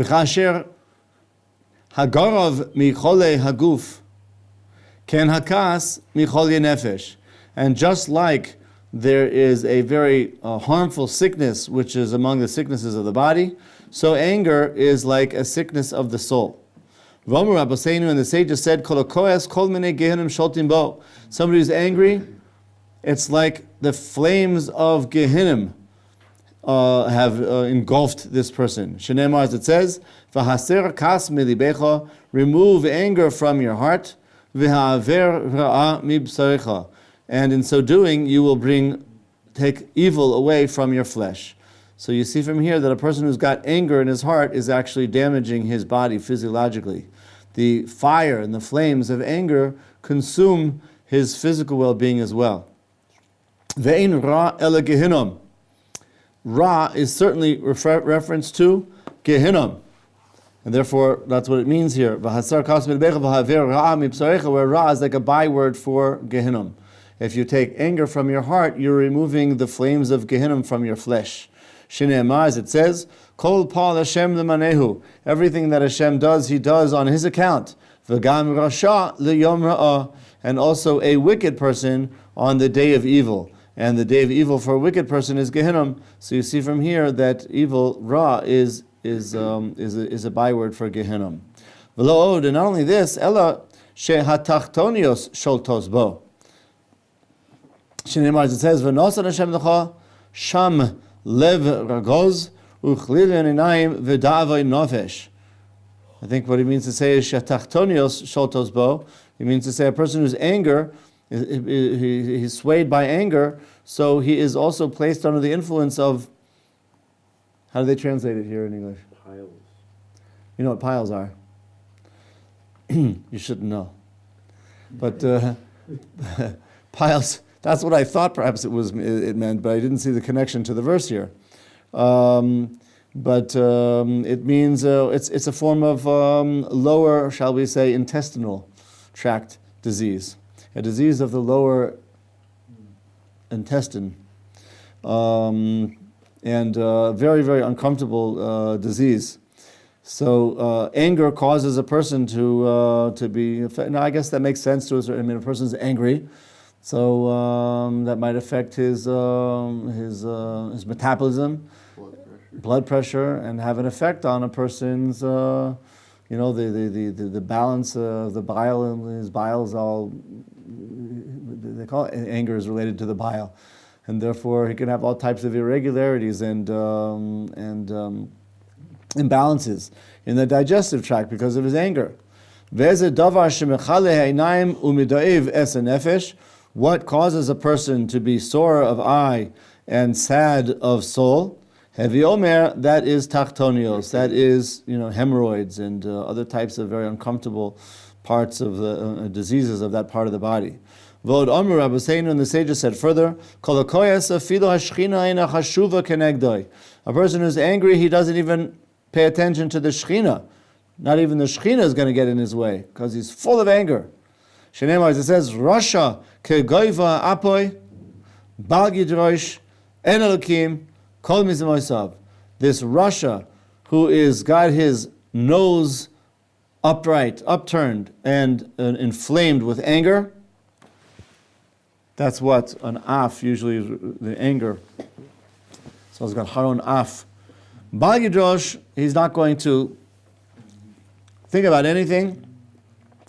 V'chasher hagarav michole haguf ken hakas michole nefesh. And just like there is a very harmful sickness, which is among the sicknesses of the body, so anger is like a sickness of the soul. V'omer Rabbeinu, and the sages said, Kol hakoyas kol minei gehenim sholtim bo. Somebody who's angry, it's like the flames of Gehinnom have engulfed this person. Shenemar, as it says, V'haser kas milibecha, remove anger from your heart, v'ha'aver ra'a mibsarecha, and in so doing, you will take evil away from your flesh. So you see from here that a person who's got anger in his heart is actually damaging his body physiologically. The fire and the flames of anger consume his physical well-being as well. Ve'ein ra ele Gehinnom. Ra is certainly reference to Gehinnom. And therefore, that's what it means here. V'hasar kas milibecha v'ha'aver ra'a mibsarecha, where ra is like a byword for Gehinnom. If you take anger from your heart, you're removing the flames of Gehinnom from your flesh. Shneimar, as it says, Kol pal Hashem l'manehu. Everything that Hashem does, He does on His account. V'gam rasha l'yom ra'ah. And also a wicked person on the day of evil. And the day of evil for a wicked person is Gehinnom. So you see from here that evil, ra, is a byword for Gehinnom. V'lo od, and not only this, ela she'hatachtonios sholtos bo. Shneimar, as it says, V'nosan Hashem lecha sham lev ragoz uchlil yaninaim v'da'avay nofesh. I think what he means to say is shatachtonios sholtos bo. He means to say a person whose anger, he's swayed by anger, so he is also placed under the influence of, how do they translate it here in English? Piles. You know what piles are? You shouldn't know. But piles, that's what I thought perhaps it meant, but I didn't see the connection to the verse here. But it means it's a form of lower, shall we say, intestinal tract disease, a disease of the lower intestine, and very, very uncomfortable disease. So anger causes a person to be. Now, I guess that makes sense to us. I mean, a person's angry, so that might affect his metabolism, blood pressure, and have an effect on a person's, the balance of the bile, and his bile is all, they call it, anger is related to the bile. And therefore he can have all types of irregularities and imbalances in the digestive tract because of his anger. What causes a person to be sore of eye and sad of soul? Heavy omer, that is tachtonios, that is hemorrhoids and other types of very uncomfortable parts of the diseases of that part of the body. Vod Omer Rabbeinu, and the sages said further, a person who's angry, he doesn't even pay attention to the Shechina. Not even the Shechina is going to get in his way because he's full of anger. Shneimar, as it says, Rasha kegoiva apoy bal yidrosh en elokim kol mizmoisav. This Rasha, who is got his nose upright, upturned, and inflamed with anger. That's what an af usually is, the anger. So it's got haron af. Bal yidrosh, he's not going to think about anything.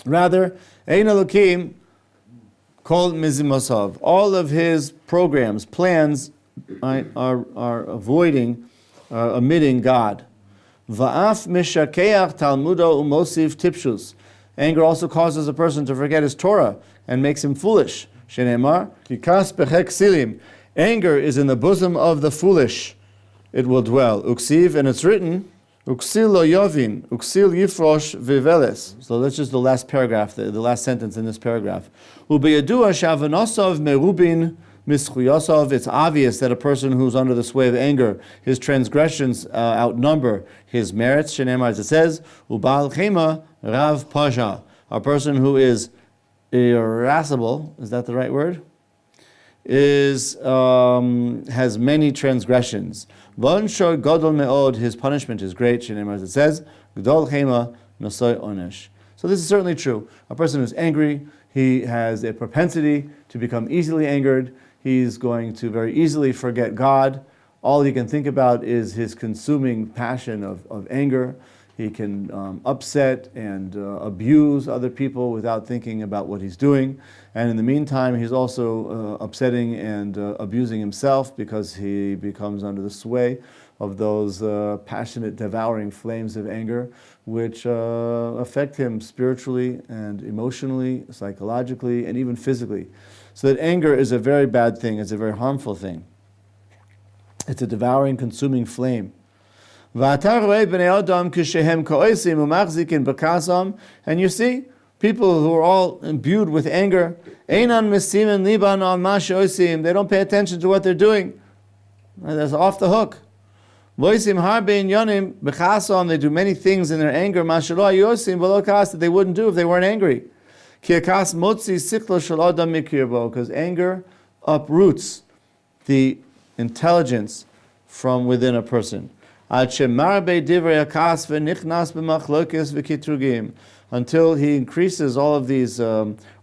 Rather, ein elokim kol mizmoisav. All of his programs, plans, are avoiding, omitting God. Va'af mishakeach talmudo umosif tipshus. Anger also causes a person to forget his Torah and makes him foolish. Shenemar kikas bechek silim. Anger is in the bosom of the foolish. It will dwell. Uksiv, and it's written, uksil lo yovin, uksil yifrosh viveles. So that's just the last paragraph, the last sentence in this paragraph. Ubeyadua shavanosov merubin mischuyosov. It's obvious that a person who's under the sway of anger, his transgressions outnumber his merits. Shenemar, as it says, ubal chema rav pasha. A person who is irascible, is that the right word? has many transgressions. V'onshor gadol me'od, his punishment is great. Shneimar, as it says, Gdol chema nosoi onesh. So this is certainly true. A person who's angry, he has a propensity to become easily angered. He's going to very easily forget God. All he can think about is his consuming passion of anger. He can upset and abuse other people without thinking about what he's doing. And in the meantime, he's also upsetting and abusing himself because he becomes under the sway of those passionate, devouring flames of anger, which affect him spiritually and emotionally, psychologically, and even physically. So that anger is a very bad thing. It's a very harmful thing. It's a devouring, consuming flame. And you see, people who are all imbued with anger, they don't pay attention to what they're doing. They're off the hook. They do many things in their anger that they wouldn't do if they weren't angry. Because anger uproots the intelligence from within a person. Until he increases all of these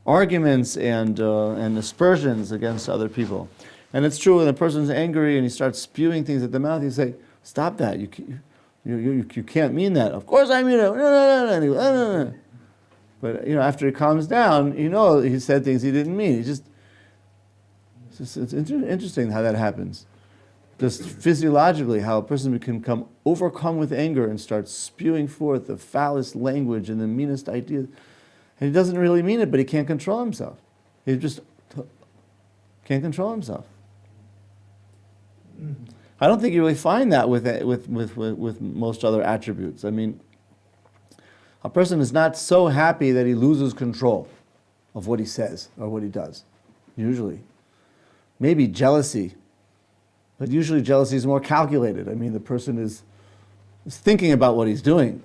arguments and aspersions against other people. And it's true, when a person's angry and he starts spewing things at the mouth, you say, stop that, you can't mean that. Of course I mean it. No. But after he calms down, he said things he didn't mean. It's interesting how that happens. Just physiologically, how a person can become overcome with anger and start spewing forth the foulest language and the meanest ideas. And he doesn't really mean it, but he can't control himself. He just can't control himself. I don't think you really find that with most other attributes. I mean, a person is not so happy that he loses control of what he says or what he does, usually. Maybe jealousy. But usually jealousy is more calculated. I mean, the person is thinking about what he's doing.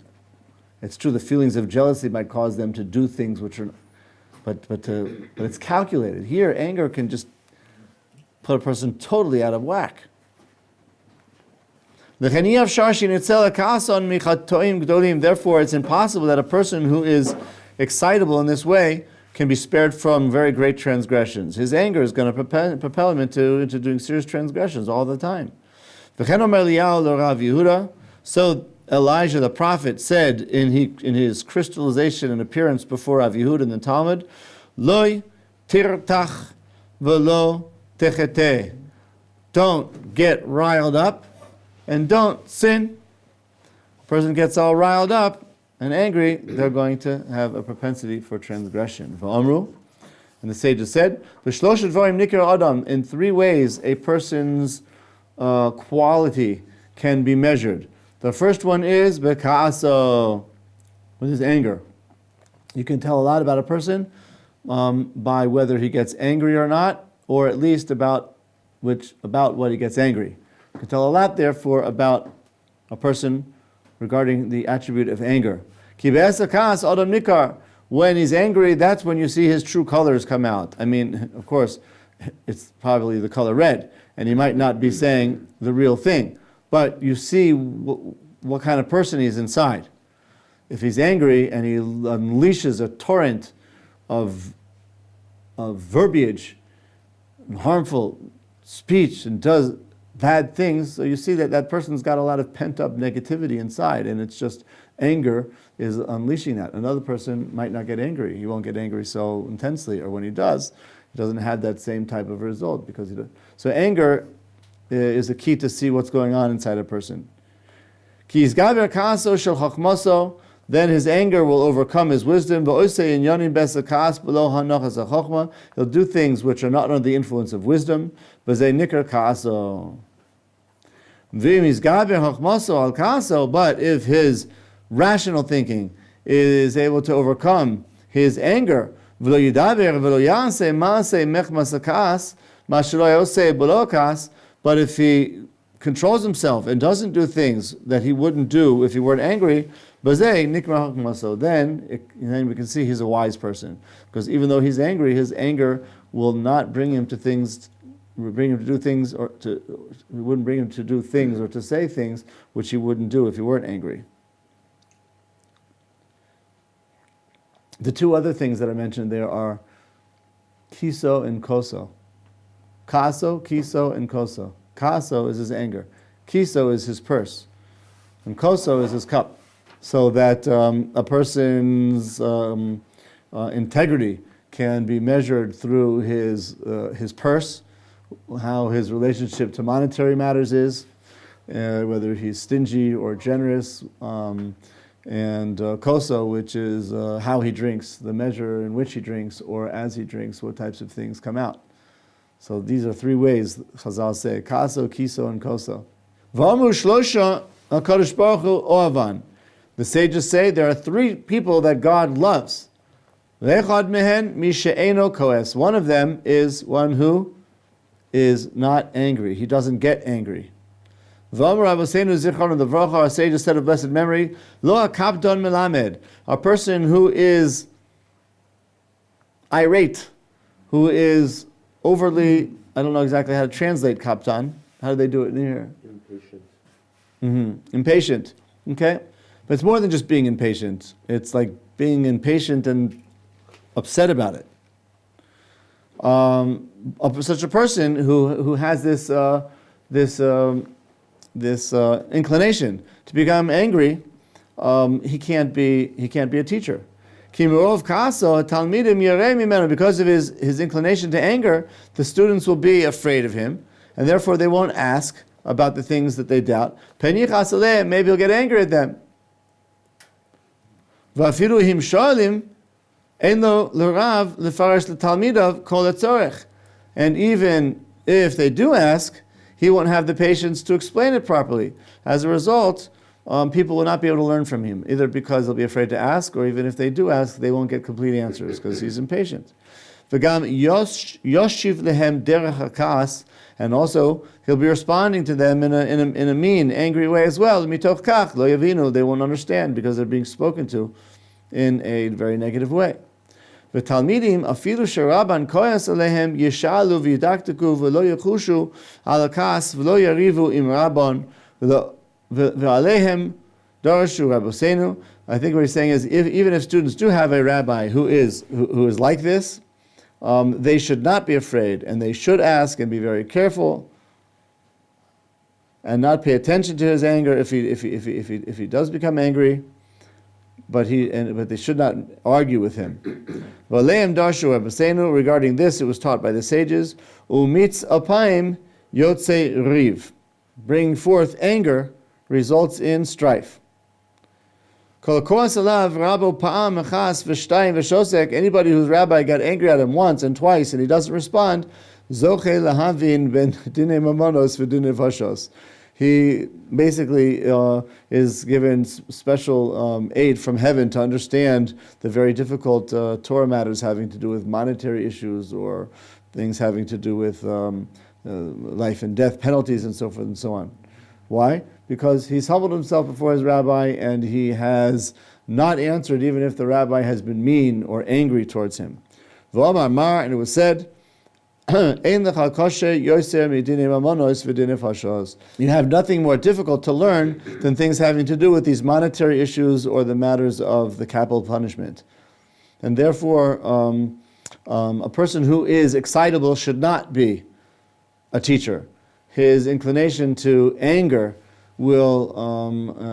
It's true, the feelings of jealousy might cause them to do things which are, but it's calculated. Here, anger can just put a person totally out of whack. Therefore, it's impossible that a person who is excitable in this way can be spared from very great transgressions. His anger is going to propel him into doing serious transgressions all the time. So Elijah the prophet said in his crystallization and appearance before Rav Yehuda in the Talmud, Loi tirtach velo techete. Don't get riled up and don't sin. A person gets all riled up and angry, they're going to have a propensity for transgression. V'amru, and the sages said, V'shloshet dvarim nikar adam, in three ways a person's quality can be measured. The first one is beka'aso, with his anger. You can tell a lot about a person by whether he gets angry or not, or at least about what he gets angry. You can tell a lot, therefore, about a person regarding the attribute of anger. When he's angry, that's when you see his true colors come out. I mean, of course, it's probably the color red, and he might not be saying the real thing, but you see what kind of person he's inside. If he's angry and he unleashes a torrent of verbiage, and harmful speech, and does bad things, so you see that person's got a lot of pent-up negativity inside, and it's just anger is unleashing that. Another person might not get angry. He won't get angry so intensely, or when he does, he doesn't have that same type of result because he does. So anger is the key to see what's going on inside a person. Then his anger will overcome his wisdom. He'll do things which are not under the influence of wisdom. But if his rational thinking is able to overcome his anger, but if he controls himself and doesn't do things that he wouldn't do if he weren't angry, then we can see he's a wise person. Because even though he's angry, his anger will not bring him to things bring him to do things, we wouldn't bring him to do things or to say things which he wouldn't do if he weren't angry. The two other things that I mentioned there are kiso and koso. Kaso, kiso, and koso. Kaso is his anger. Kiso is his purse. And koso is his cup. So that a person's integrity can be measured through his purse, how his relationship to monetary matters is, whether he's stingy or generous, and koso, which is how he drinks, the measure in which he drinks, or as he drinks, what types of things come out. So these are three ways Chazal say: kaso, kiso, and koso. V'amu shlosha HaKadosh Baruch Hu oavan. The sages say there are three people that God loves. Ve'echad mehen mi she'eno koes. One of them is one who is not angry. He doesn't get angry. V'amar Rabbeinu Zichron Livracha, our sages said of blessed memory, lo hakapdon melamed, a person who is irate, who is overly, I don't know exactly how to translate kaptan. How do they do it in here? Impatient. Impatient. Okay? But it's more than just being impatient. It's like being impatient and upset about it. Such a person who has this inclination to become angry, he can't be a teacher. Because of his inclination to anger, the students will be afraid of him, and therefore they won't ask about the things that they doubt. Maybe he'll get angry at them. And even if they do ask, he won't have the patience to explain it properly. As a result, people will not be able to learn from him, either because they'll be afraid to ask, or even if they do ask, they won't get complete answers because he's impatient. And also, he'll be responding to them in a mean, angry way as well. They won't understand because they're being spoken to in a very negative way. ותלמידים אפילו שרבן כועס עליהם ישאלו וידקדקו ולא יחושו על הכעס ולא יריבו עם רבן ועליהם דרשו רבותינו. I think what he's saying is, even if students do have a rabbi who is like this, they should not be afraid, and they should ask and be very careful, and not pay attention to his anger if he does become angry. But they should not argue with him. Regarding this, it was taught by the sages. Umitz apaim yotze riv. Bringing forth anger results in strife. Anybody whose rabbi got angry at him once and twice and he doesn't respond, he basically is given special aid from heaven to understand the very difficult Torah matters having to do with monetary issues or things having to do with life and death penalties and so forth and so on. Why? Because he's humbled himself before his rabbi and he has not answered even if the rabbi has been mean or angry towards him. And it was said, you have nothing more difficult to learn than things having to do with these monetary issues or the matters of the capital punishment. And therefore, a person who is excitable should not be a teacher. His inclination to anger will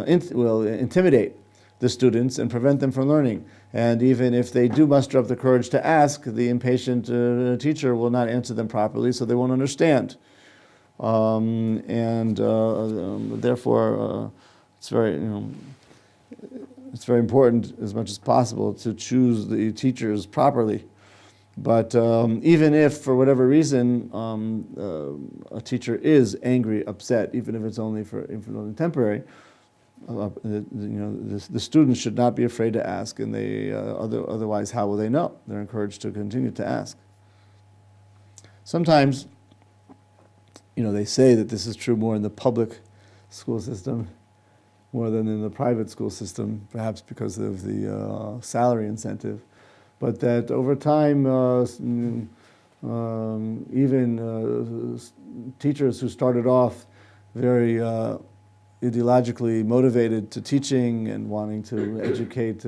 intimidate the students and prevent them from learning. And even if they do muster up the courage to ask, the impatient teacher will not answer them properly, so they won't understand. Therefore, it's very important as much as possible to choose the teachers properly. But even if, for whatever reason, a teacher is angry, upset, even if it's only temporary, the students should not be afraid to ask, and they otherwise, how will they know? They're encouraged to continue to ask. Sometimes, they say that this is true more in the public school system more than in the private school system, perhaps because of the salary incentive. But that over time, even teachers who started off very ideologically motivated to teaching and wanting to educate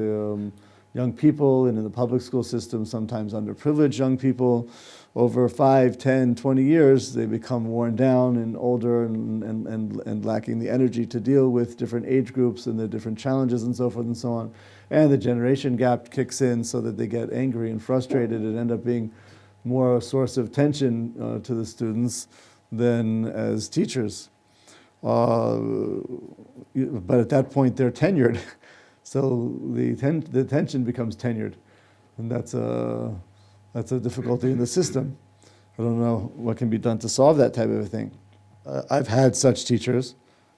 young people, and in the public school system, sometimes underprivileged young people. Over 5, 10, 20 years, they become worn down and older and lacking the energy to deal with different age groups and the different challenges and so forth and so on. And the generation gap kicks in so that they get angry and frustrated and end up being more a source of tension to the students than as teachers. But at that point, they're tenured. So the tension becomes tenured. And that's a difficulty in the system. I don't know what can be done to solve that type of a thing. I've had such teachers.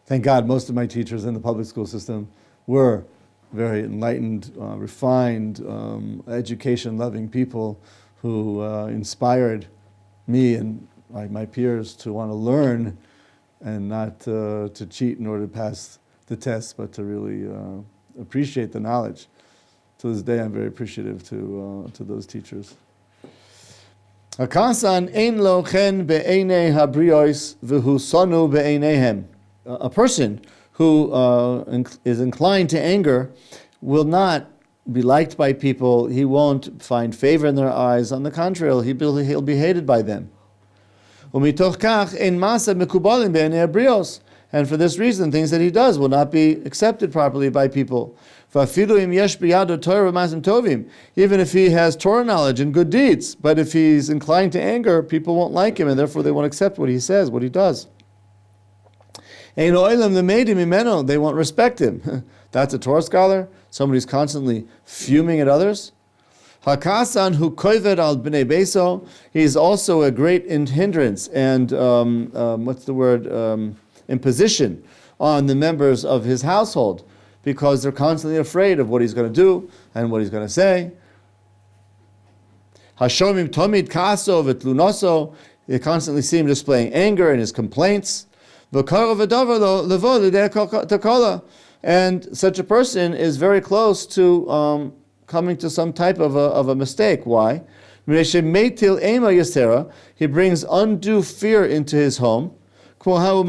Thank God most of my teachers in the public school system were very enlightened, refined, education-loving people who inspired me and my peers to want to learn and not to cheat in order to pass the test, but to really appreciate the knowledge. To this day, I'm very appreciative to those teachers. Hakasan ein lo chen be'einei habriyos v'hu sonu be'eineihem. A person who is inclined to anger will not be liked by people. He won't find favor in their eyes. On the contrary, he'll be hated by them. Umitoch kach ein masa mekubalim be'einei habriyos. And for this reason, things that he does will not be accepted properly by people. Even if he has Torah knowledge and good deeds, but if he's inclined to anger, people won't like him, and therefore they won't accept what he says, what he does. They won't respect him. That's a Torah scholar, somebody who's constantly fuming at others. Hakasan hu koived al bnei beso. He's also a great hindrance and imposition on the members of his household, because they're constantly afraid of what he's going to do and what he's going to say. Hashomim tomid kaso v'tlunoso. They constantly see him displaying anger and his complaints. And such a person is very close to coming to some type of a mistake. Why? He brings undue fear into his home. Like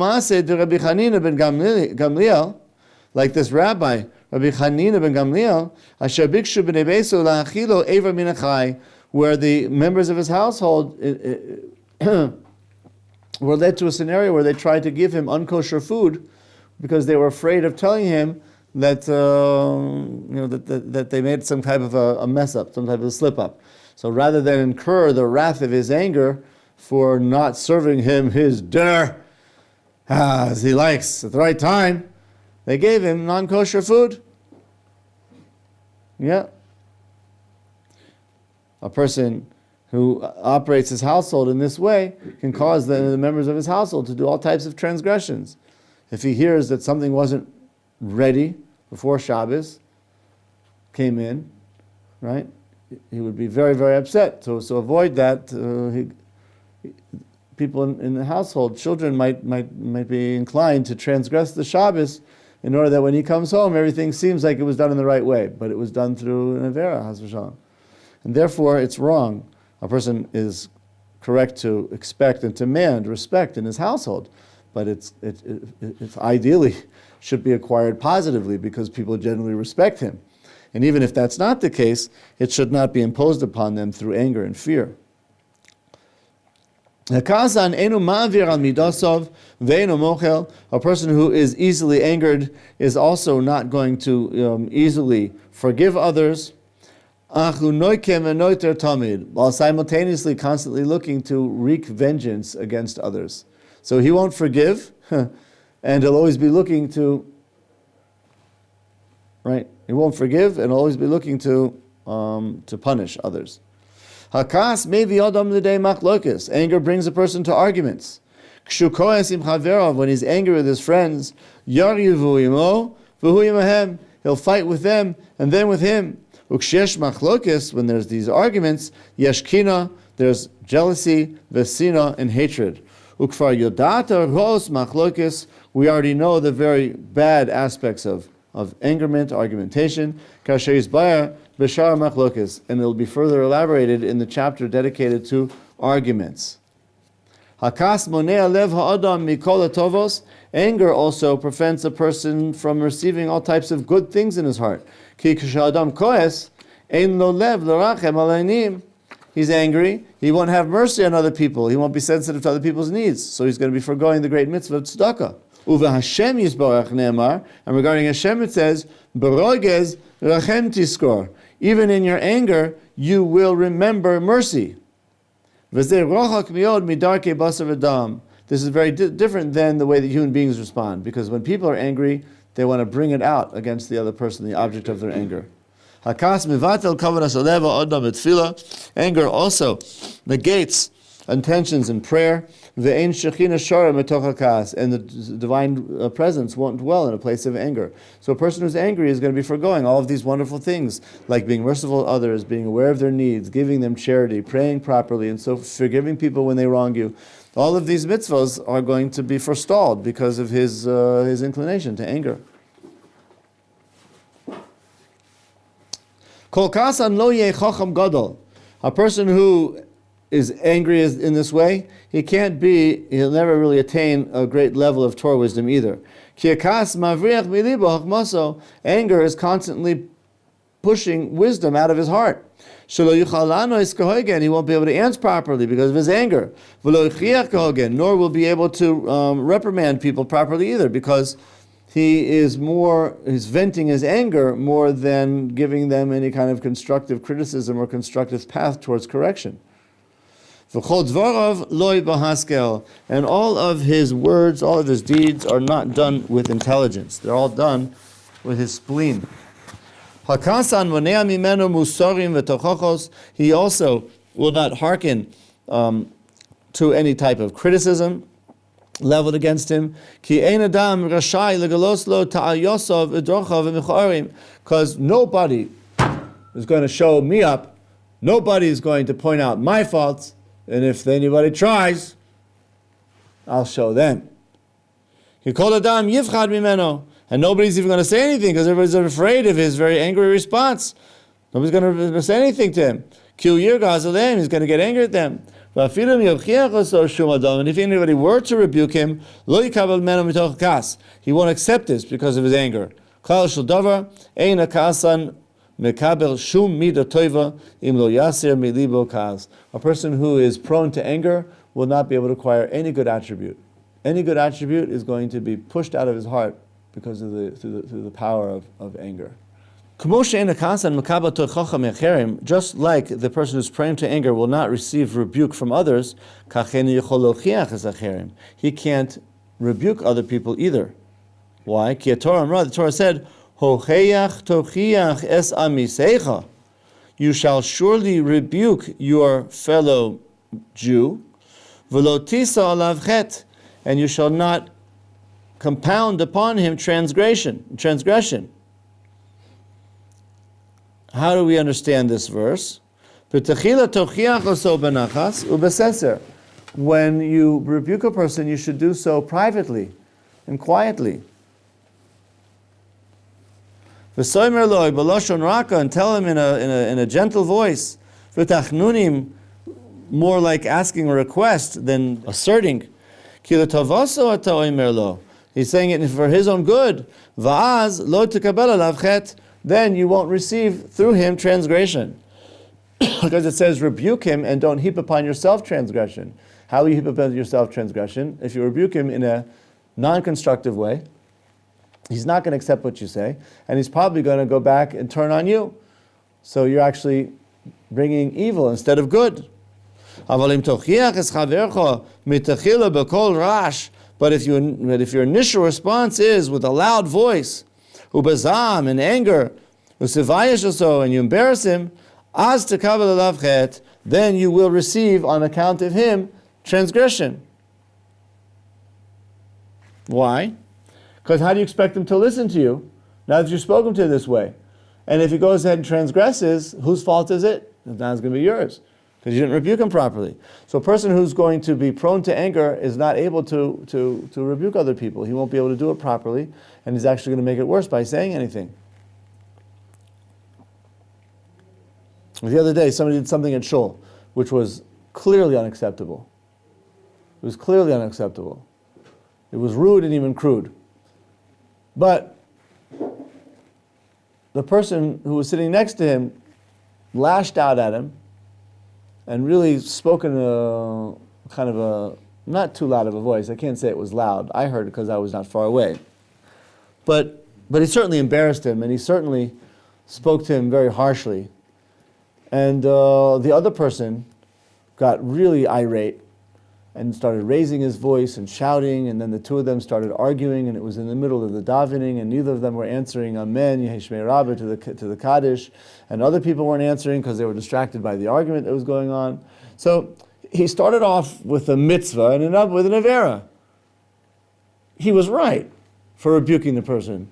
this Rabbi, Rabbi Chanina ben Gamliel, asher bikshu b'nei beso la'achilo ever min achai, where the members of his household were led to a scenario where they tried to give him unkosher food because they were afraid of telling him that that they made some type of a mess up, some type of a slip up. So rather than incur the wrath of his anger for not serving him his dinner as he likes at the right time, they gave him non-kosher food. Yeah. A person who operates his household in this way can cause the members of his household to do all types of transgressions. If he hears that something wasn't ready before Shabbos came in, right, he would be very, very upset. So avoid that. People in the household, children might be inclined to transgress the Shabbos in order that when he comes home, everything seems like it was done in the right way, but it was done through an avera, Haz v'shalom. And therefore, it's wrong. A person is correct to expect and demand respect in his household, but it's ideally should be acquired positively because people generally respect him. And even if that's not the case, it should not be imposed upon them through anger and fear. A person who is easily angered is also not going to easily forgive others, while simultaneously constantly looking to wreak vengeance against others. So he won't forgive, and he'll always be looking to, right? He won't forgive and always be looking to punish others. Hakas mevi adam l'dei machlokes. Anger brings a person to arguments. Kshu koes im chaverav, when he's angry with his friends, yarivu imo v'hu imahem. He'll fight with them and then with him. Ukshesh machlokes, when there's these arguments, yesh kina, there's jealousy, vesina, and hatred. Ukfar yodata ros machlokes. We already know the very bad aspects of angerment, argumentation. Kasher yisbayar b'shar machlokes, and it'll be further elaborated in the chapter dedicated to arguments. Hakas monea lev ha'adam mikol hatovos. Anger also prevents a person from receiving all types of good things in his heart. Ki k'sha'adam koes, ein lo lev l'rachem al'anim. He's angry, he won't have mercy on other people, he won't be sensitive to other people's needs, so he's going to be forgoing the great mitzvah of tzedakah. Uva Hashem yisbarach ne'emar, and regarding Hashem it says, Berogez rachem tiskor. Even in your anger, you will remember mercy. V'zeh rochak miod midarkei basar v'dam. This is very different than the way that human beings respond, because when people are angry, they want to bring it out against the other person, the object of their anger. Hakas mivatel kavanas oleva adam et tefillah. Anger also negates intentions in prayer. Ve'ein shechina shara metoch hakas, and the divine presence won't dwell in a place of anger. So a person who's angry is going to be forgoing all of these wonderful things, like being merciful to others, being aware of their needs, giving them charity, praying properly, and so forgiving people when they wrong you. All of these mitzvahs are going to be forestalled because of his inclination to anger. Kol kasan lo yeh chacham gadol. A person who is angry in this way, he'll never really attain a great level of Torah wisdom either. Ki hakas mavriach milibo hakmaso. Anger is constantly pushing wisdom out of his heart. Shelo yuchal lanois kahogen. He won't be able to answer properly because of his anger. V'lo yichiach kahogen. Nor will be able to reprimand people properly either, because he's venting his anger more than giving them any kind of constructive criticism or constructive path towards correction. And all of his words, all of his deeds are not done with intelligence. They're all done with his spleen. He also will not hearken to any type of criticism leveled against him, because nobody is going to show me up, nobody is going to point out my faults, and if anybody tries, I'll show them. And nobody's even going to say anything because everybody's afraid of his very angry response. Nobody's going to say anything to him. He's going to get angry at them. And if anybody were to rebuke him, he won't accept this because of his anger. A person who is prone to anger will not be able to acquire any good attribute. Any good attribute is going to be pushed out of his heart because of through the power of anger. Just like the person who's prone to anger will not receive rebuke from others, he can't rebuke other people either. Why? The Torah said, you shall surely rebuke your fellow Jew, and you shall not compound upon him transgression. How do we understand this verse? When you rebuke a person, you should do so privately and quietly. And tell him in a gentle voice, more like asking a request than asserting. He's saying it for his own good. Then you won't receive through him transgression. Because it says rebuke him and don't heap upon yourself transgression. How will you heap upon yourself transgression? If you rebuke him in a non-constructive way, he's not going to accept what you say, and he's probably going to go back and turn on you. So you're actually bringing evil instead of good. But if your initial response is with a loud voice, ubazam, in anger, and you embarrass him, then you will receive on account of him transgression. Why? Because how do you expect him to listen to you now that you've spoken to him this way? And if he goes ahead and transgresses, whose fault is it? Now it's going to be yours, because you didn't rebuke him properly. So a person who's going to be prone to anger is not able to rebuke other people. He won't be able to do it properly, and he's actually going to make it worse by saying anything. The other day, somebody did something at shul, which was clearly unacceptable. It was clearly unacceptable. It was rude and even crude. But the person who was sitting next to him lashed out at him and really spoke in a kind of a, not too loud of a voice. I can't say it was loud. I heard it because I was not far away. But he certainly embarrassed him, and he certainly spoke to him very harshly. And the other person got really irate and started raising his voice and shouting, and then the two of them started arguing, and it was in the middle of the davening, and neither of them were answering Amen, Yehei Rabbi to the Kaddish, and other people weren't answering because they were distracted by the argument that was going on. So he started off with a mitzvah and ended up with an avera. He was right for rebuking the person,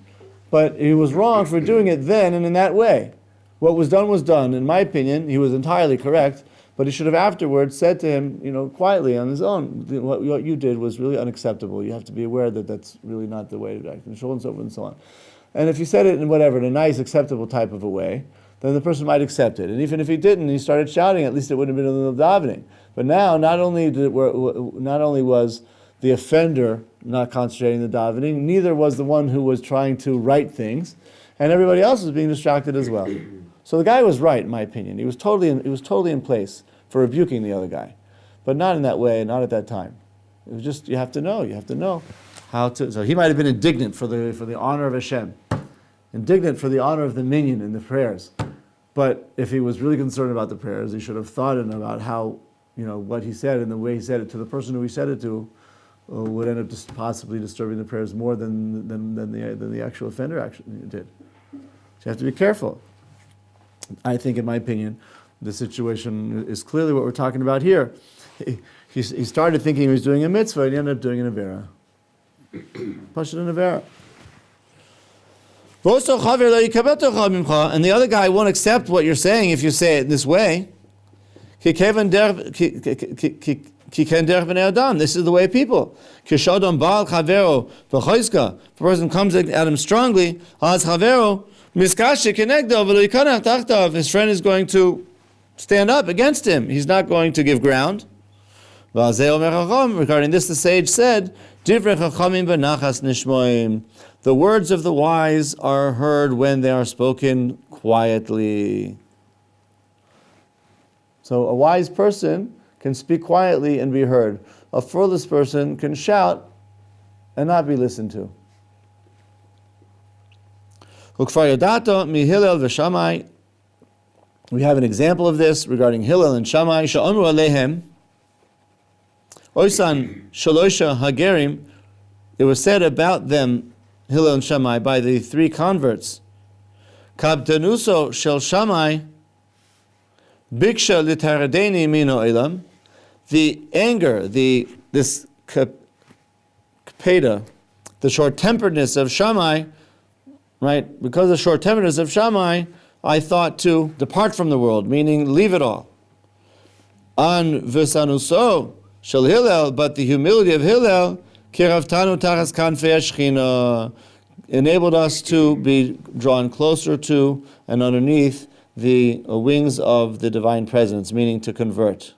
but he was wrong for doing it then and in that way. What was done was done. In my opinion, he was entirely correct, but he should have afterwards said to him, quietly on his own, what you did was really unacceptable. You have to be aware that that's really not the way to act, and so on and so forth and so on. And if he said it in a nice, acceptable type of a way, then the person might accept it. And even if he didn't, he started shouting, at least it wouldn't have been in the davening. But now, not only was the offender not concentrating in the davening, neither was the one who was trying to right things, and everybody else was being distracted as well. So the guy was right, in my opinion. He was totally in place for rebuking the other guy, but not in that way, not at that time. It was just you have to know how to. So he might have been indignant for the honor of Hashem, indignant for the honor of the minyan in the prayers. But if he was really concerned about the prayers, he should have thought about how what he said and the way he said it to the person who he said it to would end up just possibly disturbing the prayers more than the actual offender actually did. So you have to be careful. I think, in my opinion, the situation is clearly what we're talking about here. He started thinking he was doing a mitzvah, and he ended up doing an avera. Pashut an avera. And the other guy won't accept what you're saying if you say it this way. This is the way of people. If a person comes at him strongly, his friend is going to stand up against him. He's not going to give ground. Regarding this, the sage said, the words of the wise are heard when they are spoken quietly. So a wise person can speak quietly and be heard. A foolish person can shout and not be listened to. We have an example of this regarding Hillel and Shammai. Sha'amru alehem, oisan shalosha hagerim. It was said about them, Hillel and Shammai, by the three converts. Kabtanuso shel Shammai, biksha litaradeni mino elam. The anger, this kapeda, the short-temperedness of Shammai, right? Because of the short-temperedness of Shammai, I thought to depart from the world, meaning leave it all. An v'sanuso shel Hillel, but the humility of Hillel, kiravtanu tachas kanfei Shechina, enabled us to be drawn closer to and underneath the wings of the divine presence, meaning to convert.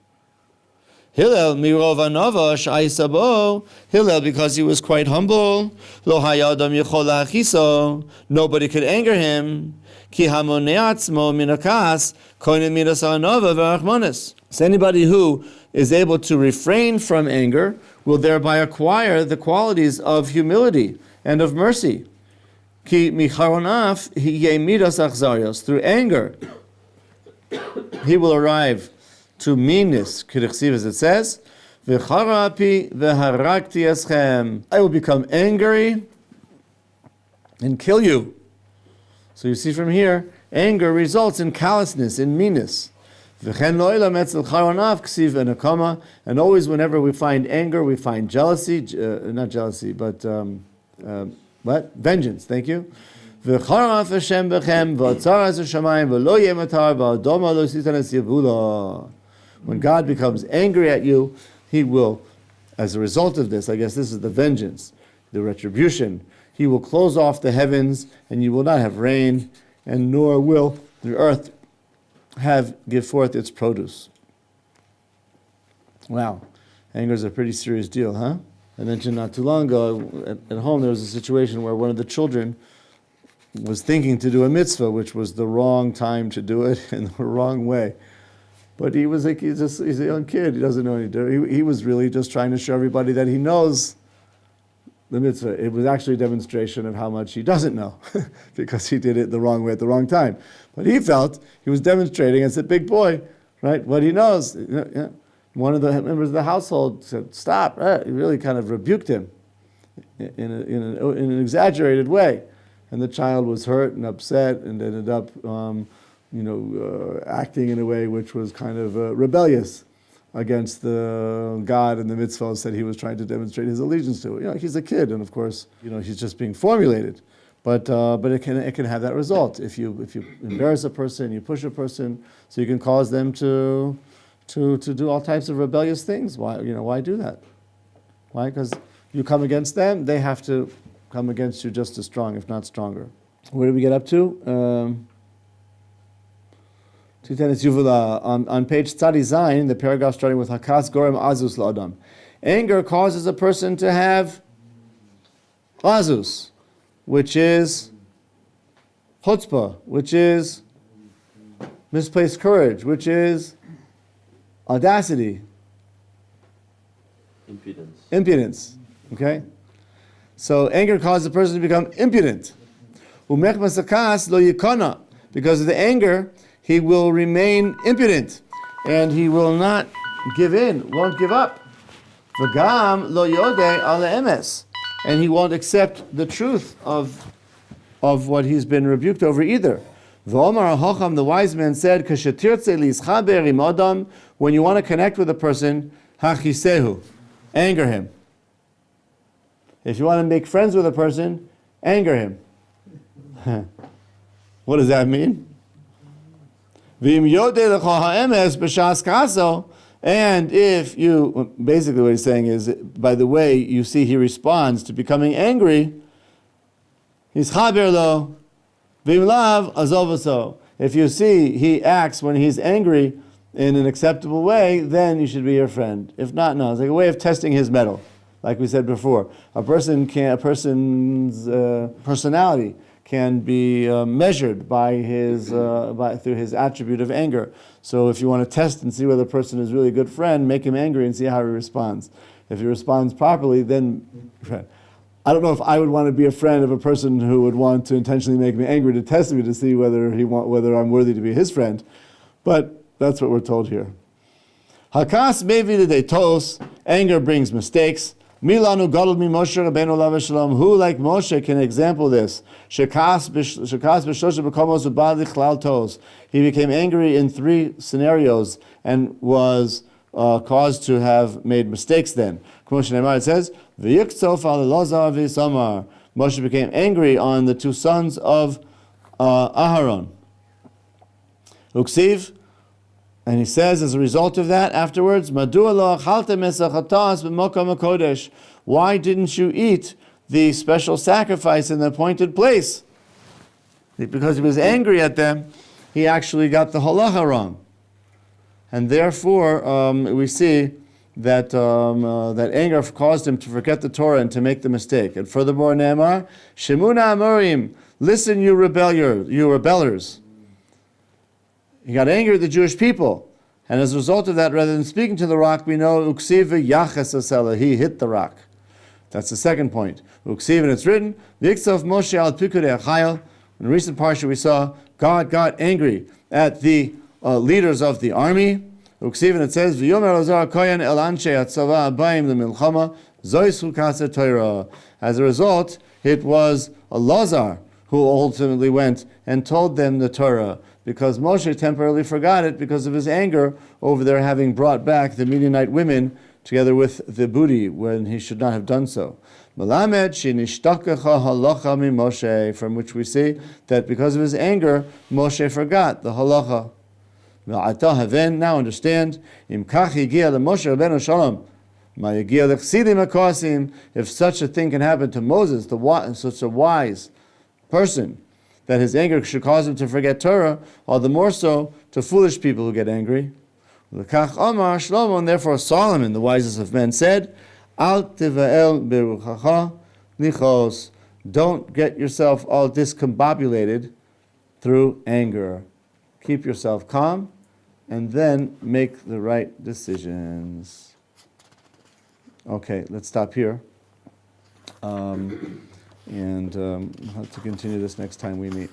Hillel mirov anava sh'aisabo. Hillel, because he was quite humble, lo hayadam yechol lachiso. Nobody could anger him. Ki hamonei atzmo minakas koinen midas anava v'rachmanis. So anybody who is able to refrain from anger will thereby acquire the qualities of humility and of mercy. Ki micharonaf hiye midas achzarios. Through anger, he will arrive to meanness, as it says, I will become angry and kill you. So you see from here, anger results in callousness, in meanness. And always whenever we find anger, we find jealousy, not jealousy, but what? Vengeance, thank you. When God becomes angry at you, He will, as a result of this, I guess this is the vengeance, the retribution, He will close off the heavens, and you will not have rain, and nor will the earth give forth its produce. Wow, anger is a pretty serious deal, huh? I mentioned not too long ago, at home there was a situation where one of the children was thinking to do a mitzvah, which was the wrong time to do it in the wrong way. But he was like, he's a young kid, he doesn't know any different. He was really just trying to show everybody that he knows the mitzvah. It was actually a demonstration of how much he doesn't know, because he did it the wrong way at the wrong time. But he felt he was demonstrating as a big boy, right, what he knows. Yeah. One of the members of the household said, "Stop!" He really kind of rebuked him in an exaggerated way, and the child was hurt and upset and ended up, acting in a way which was kind of rebellious against the God and the mitzvahs that he was trying to demonstrate his allegiance to. He's a kid, and of course, he's just being formulated. But it can have that result if you embarrass a person, you push a person, so you can cause them to do all types of rebellious things. Why do that? Why? Because you come against them, they have to come against you just as strong, if not stronger. Where did we get up to? 210 Yuvula. On page Tzadi Zayin, the paragraph starting with Hakas Gorem Azus La'adam. Anger causes a person to have Azus, which is chutzpah, which is misplaced courage, which is audacity. Impudence. Okay? So anger causes a person to become impudent. Umech masakas lo yikona. Because of the anger, he will remain impudent. And he will not give in, won't give up. V'gam lo yodeh al emes. And he won't accept the truth of what he's been rebuked over either. V'omar HaChacham, the wise man said, Kashetirtze lischaber im adam, when you want to connect with a person, hachisehu, anger him. If you want to make friends with a person, anger him. What does that mean? V'im yodeh lecha ha'emes b'shas kaso, and if you, basically what he's saying is, by the way you see he responds to becoming angry, he's chaber lo, v'im lav azovaso. If you see he acts when he's angry in an acceptable way, then you should be your friend. If not, no. It's like a way of testing his mettle. Like we said before, a person's personality can be measured by through his attribute of anger. So if you want to test and see whether a person is really a good friend, make him angry and see how he responds. If he responds properly, then I don't know if I would want to be a friend of a person who would want to intentionally make me angry to test me to see whether I'm worthy to be his friend. But that's what we're told here. Hakas mevi l'deitos, anger brings mistakes. Milanu gadol mi Moshe Rabbeinu alav shalom. Who, like Moshe, can example this? Shekas b'shosha b'komos u'bad lichlal tos. He became angry in 3 scenarios and was caused to have made mistakes then. It says, V'yiksof al Elazar v'Isamar. Moshe became angry on the 2 sons of Aharon. Uksiv, and he says, as a result of that, afterwards, why didn't you eat the special sacrifice in the appointed place? Because he was angry at them, he actually got the halacha wrong. And therefore, we see that that anger caused him to forget the Torah and to make the mistake. And furthermore, Ne'emar, Shemuna Amorim, listen, you rebellers. He got angry at the Jewish people. And as a result of that, rather than speaking to the rock, we know Uksiv Yaches Asela, he hit the rock. That's the second point. Uksiv, and it's written, V'iksof Moshe al Pikudei Achayil. In the recent parsha we saw, God got angry at the leaders of the army. Uksiv, and it says, V'yomer Elazar Kohen el Anshe Atzava Abayim L'Milchama Zoi Sukasa Torah. As a result, it was Elazar who ultimately went and told them the Torah, because Moshe temporarily forgot it because of his anger over their having brought back the Midianite women together with the booty when he should not have done so. Melamed shenishtakacha halacha Moshe, from which we see that because of his anger, Moshe forgot the halacha. Now understand, if such a thing can happen to Moses, such a wise person, that his anger should cause him to forget Torah, all the more so to foolish people who get angry. L'kach Omar Shlomo, and therefore Solomon, the wisest of men, said, Al tivael beruchacha lichos. Don't get yourself all discombobulated through anger. Keep yourself calm, and then make the right decisions. Okay, let's stop here. And we'll have to continue this next time we meet.